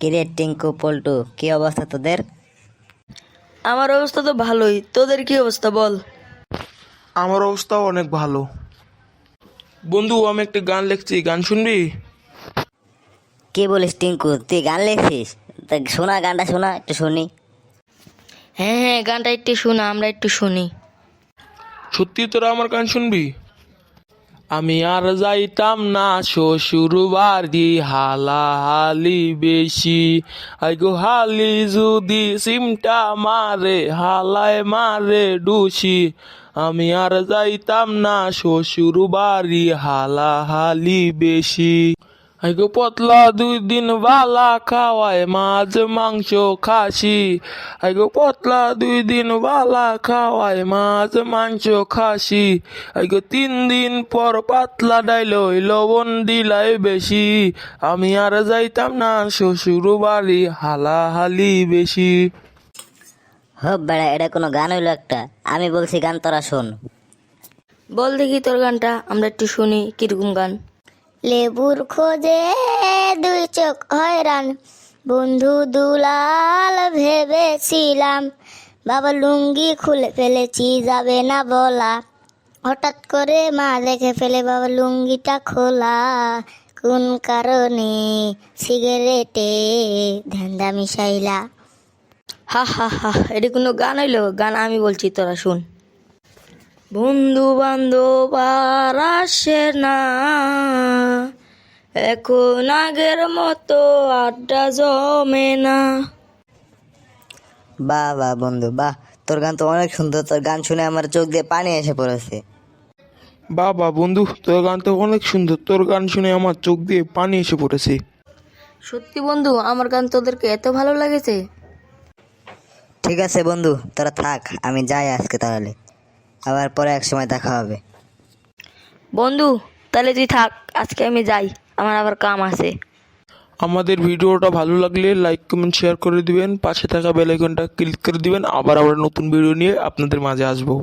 কিরে টিঙ্কু পল্টু, কি অবস্থা তোদের? আমার অবস্থা তো ভালোই, তোদের কি অবস্থা বল? আমার অবস্থাও অনেক ভালো। বন্ধু, আমি একটা গান লিখছি, গান শুনবি? কি বলিস টিঙ্কু, তুই গান লিখছিস? তা শোনা, গানটা শোনা, একটু শুনি। হ্যাঁ হ্যাঁ, গানটা একটু শোনা, আমরা একটু শুনি। সত্যি তোরা আমার গান শুনবি? আমি আর যাইতাম না শ্বশুর বাড়ি, হালাহালি বেশি। আইগো হালি যদি সিমটা মারে, হালায় মারে ডুসি। আমি আর যাইতাম না শ্বশুর বাড়ি, হালাহালি বেশি। আইগো পতলা 2 দিন বালা খাওয়ায়, মাছ মাংস খাসি। আইগো পতলা 2 দিন বালা খাওয়ায়, মাছ মাংস খাসি। আইগো 3 দিন পর পাতলা ডাইলই, লবণ দিলাই বেশি। আমি আর যাইতাম না শ্বশুর বাড়ি, হালাহালি বেশি। হব বেড়া, এটা কোনো গান হইলো একটা? আমি বলছি গান তোরা শোন। বল দেখি তোর গানটা, আমরা একটু শুনি কিরকম গান। লেবুর খোঁজে দুই চোখ হয়রান, বন্ধু দুলাল ভেবেছিলাম, বাবা লুঙ্গি খুলে ফেলেছি যাবে না বলা, হঠাৎ করে মা দেখে ফেলে বাবা লুঙ্গিটা খোলা, কোন কারণে সিগারেটে ধান্দা মিশাইলা। হা হা হা, এটা কোনো গান হইলো? গান আমি বলছি, তোরা শুন। বন্ধু বান্ধব আর আসে না, এখন আগের মতো আড্ডা জমে না। বাহ বাহ বন্ধু বাহ, তোর গান তো অনেক সুন্দর। তোর গান শুনে আমার চোখ দিয়ে পানি এসে পড়েছে। বাবা বন্ধু, তোর গান তো অনেক সুন্দর। তোর গান শুনে আমার চোখ দিয়ে পানি এসে পড়েছে। সত্যি বন্ধু, আমার গান তোদেরকে এত ভালো লাগেছে? ঠিক আছে বন্ধু, তোরা থাক, আমি যাই আজকে তাহলে। আবার পরে এক সময় দেখা হবে। বন্ধু তাহলে তুই থাক, আজকে আমি যাই, আমার আবার কাম আছে। আমাদের ভিডিওটা ভালো লাগলে লাইক কমেন্ট শেয়ার করে দিবেন, পাশে থাকা বেল আইকনটা ক্লিক করে দিবেন। আবার আমরা নতুন ভিডিও নিয়ে আপনাদের মাঝে আসবো।